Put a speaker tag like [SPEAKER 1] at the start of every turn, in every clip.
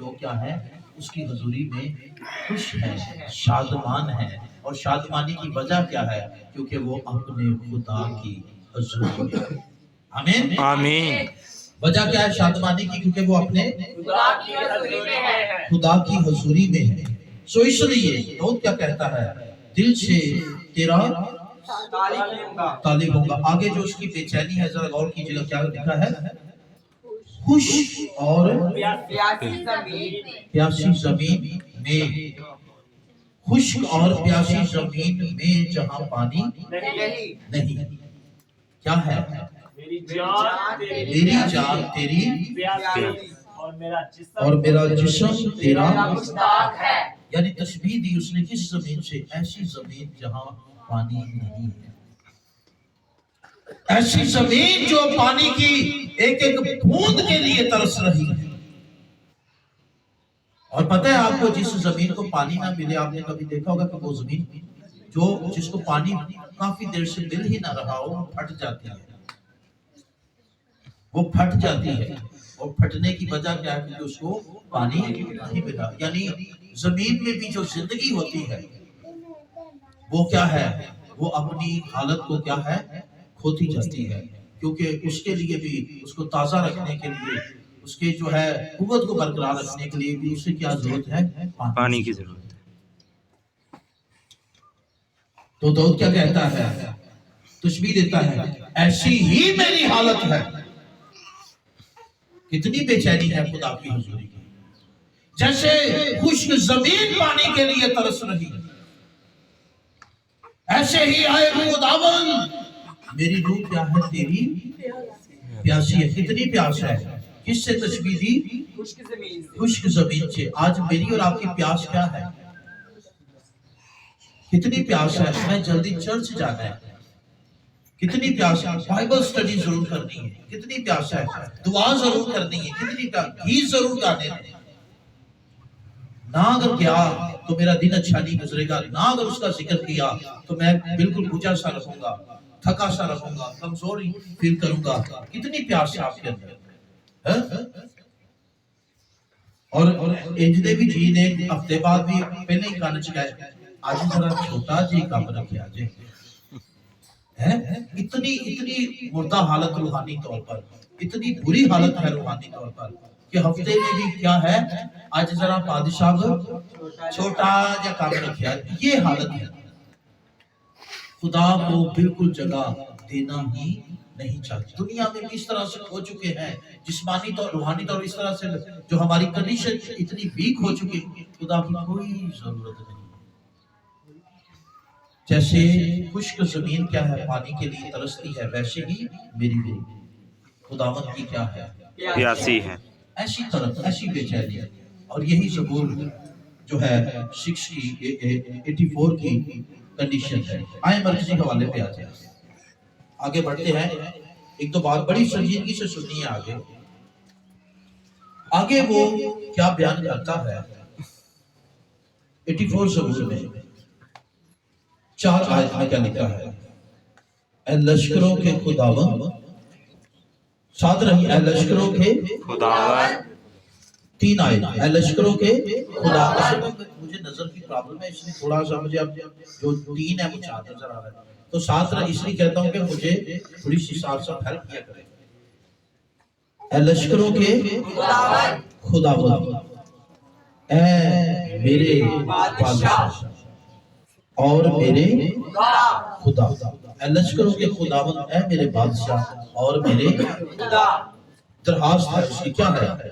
[SPEAKER 1] لوگ کیا ہیں اس کی حضوری میں خوش ہیں، شادمان ہیں، اور شادمانی کی وجہ کیا ہے؟ کیونکہ وہ اپنے خدا کی حضوری میں ہیں۔ آمین
[SPEAKER 2] آمین۔
[SPEAKER 1] وجہ کیا ہے شادمانی کی؟ کیونکہ وہ اپنے خدا کی حضوری میں ہے۔ سو اس لیے داؤد کیا کہتا ہے؟ دل سے تیرا طالب ہوں گا۔ آگے جو اس کی بے چینی ہے ذرا غور کیجیے گا، کیا لکھا ہے؟ خوش اور پیاسی زمین میں، خشک اور پیاسی زمین میں جہاں پانی نہیں، کیا ہے؟ میری جان تیری اور میرا جسم تیرا مشتاق ہے۔ یعنی تشبیہ دی اس نے کس زمین سے؟ ایسی زمین جہاں پانی نہیں ہے، ایسی زمین جو پانی کی ایک ایک بوند کے لیے ترس رہی ہے۔ اور پتہ ہے آپ کو جس زمین کو پانی نہ ملے، آپ نے کبھی دیکھا ہوگا کہ وہ زمین جس کو پانی کافی دیر سے مل ہی نہ رہا ہو، وہ پھٹ جاتی ہے، وہ پھٹ جاتی ہے۔ اور پھٹنے کی وجہ کیا ہے؟ کہ اس کو پانی نہیں ملا۔ یعنی زمین میں بھی جو زندگی ہوتی ہے وہ کیا ہے؟ وہ اپنی حالت کو کیا ہے؟ کھوتی جاتی ہے، کیونکہ اس کے لیے بھی، اس کو تازہ رکھنے کے لیے، اس کے جو ہے قوت کو برقرار رکھنے کے لیے بھی اسے کیا ضرورت ہے؟
[SPEAKER 2] پانی کی ضرورت ہے۔
[SPEAKER 1] تو داؤد کیا کہتا ہے؟ تشبیہ دیتا ہے، ایسی ہی میری حالت ہے۔ کتنی بے چینی ہے خدا کی حضوری کی، جیسے خشک زمین پانی کے لیے ترس رہی، ایسے ہی آئے خداوند میری روح کیا ہے؟ تیری پیاسی ہے۔ کتنی پیاس ہے؟ کس سے تشبیہ دی؟ خشک زمین سے۔ آج میری اور آپ کی پیاس کیا ہے؟ کتنی پیاس ہے؟ میں جلدی چرچ جانا ہے، کتنی پیاس ہے؟ بائبل سٹڈی ضرور کرنی ہے، کتنی پیاس ہے؟ دعا ضرور کرنی ہے، کتنی پیاس؟ گیت ضرور گانے ہیں۔ نہ اگر کیا تو میرا دن اچھا نہیں گزرے گا، نہ اگر اس کا ذکر کیا تو میں بالکل بجھا سا رہوں گا، تھکا سا رہوں گا، کمزوری فیل کروں گا۔ کتنی پیاس ہے آپ کے اندر؟ اور انجلے بھی جی نے ہفتے بعد بھی پہلے ہی گانا چکائے، آج ذرا چھوٹا جی کام رکھے آجے۔ اتنی مردہ حالت روحانی طور پر، اتنی بری حالت ہے روحانی طور پر کہ ہفتے میں بھی کیا ہے؟ آج ذرا بادشاہ چھوٹا جا کام رکھے آج، یہ حالت ہے۔ خدا کو بالکل جگہ دینا ہی نہیں چاہتے۔ دنیا میں اس طرح سے ہو چکے ہیں، جسمانی طور روحانی طور اس طرح سے جو ہماری کنڈیشن اتنی ویک ہو چکی، خدا کی کوئی ضرورت نہیں۔ جیسے خشک زمین کیا ہے؟ پانی کے لیے ترستی ہے، ویسے ہی میری روح خداوند کی کیا ہے؟
[SPEAKER 2] پیاسی ہے۔
[SPEAKER 1] ایسی طرف، ایسی بے چینی ہے۔ اور یہی زبور جو ہے 84 کی کنڈیشن ہے۔ آئیں مرکزی حوالے پہ آ جائیں، آگے بڑھتے ہیں۔ ایک تو بات بڑی سنجیدگی سے سننی ہے۔ آگے وہ کیا بیان کرتا ہے 84 زبور میں 4 آیت میں کیا لکھا ہے؟ اے لشکروں کے خداوند، ساتھ رہی، اے لشکروں کے
[SPEAKER 2] خداوند۔
[SPEAKER 1] 3 آیت، اے لشکروں کے خداوند۔ مجھے نظر کی پرابلم ہے، اس لیے تھوڑا سا مجھے اب جو 3 ہے وہ 4 نظر آ رہا ہے، تو ساتھ رہا اس لیے کہتا ہوں کہ مجھے تھوڑی سی ساتھ ساتھ ہیلپ کیا کرے۔ اے لشکروں کے خداوند، اے میرے بادشاہ اور میرے خدا۔ اے لشکروں کے خداوند، اے میرے بادشاہ اور میرے خدا۔ درخواست ہے اس کی، کیا ہے؟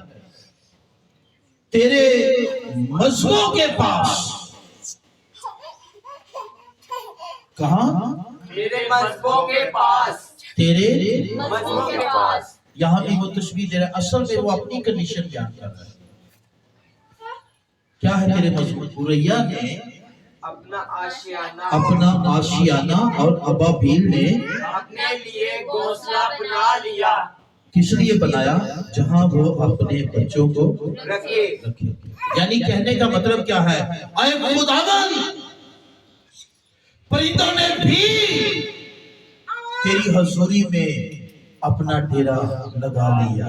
[SPEAKER 1] تیرے مذہبوں کے پاس، کہاں؟
[SPEAKER 3] تیرے مذہبوں کے پاس،
[SPEAKER 1] تیرے
[SPEAKER 3] مذہبوں کے پاس۔
[SPEAKER 1] یہاں بھی وہ تشبیہ دے رہا ہے، اصل میں وہ اپنی کنڈیشن بیان کر رہا ہے۔ کیا ہے تیرے مذہب؟ بوریا نے اپنا آشیانہ اور ابابیل نے
[SPEAKER 3] اپنے لیے گھونسلہ بنا لیا۔
[SPEAKER 1] کس لیے بنایا؟ جہاں وہ اپنے بچوں کو
[SPEAKER 3] رکھے۔
[SPEAKER 1] یعنی کہنے کا مطلب کیا ہے؟ اے خداوند، پرندوں نے بھی تیری حضوری میں اپنا ڈیرا لگا لیا۔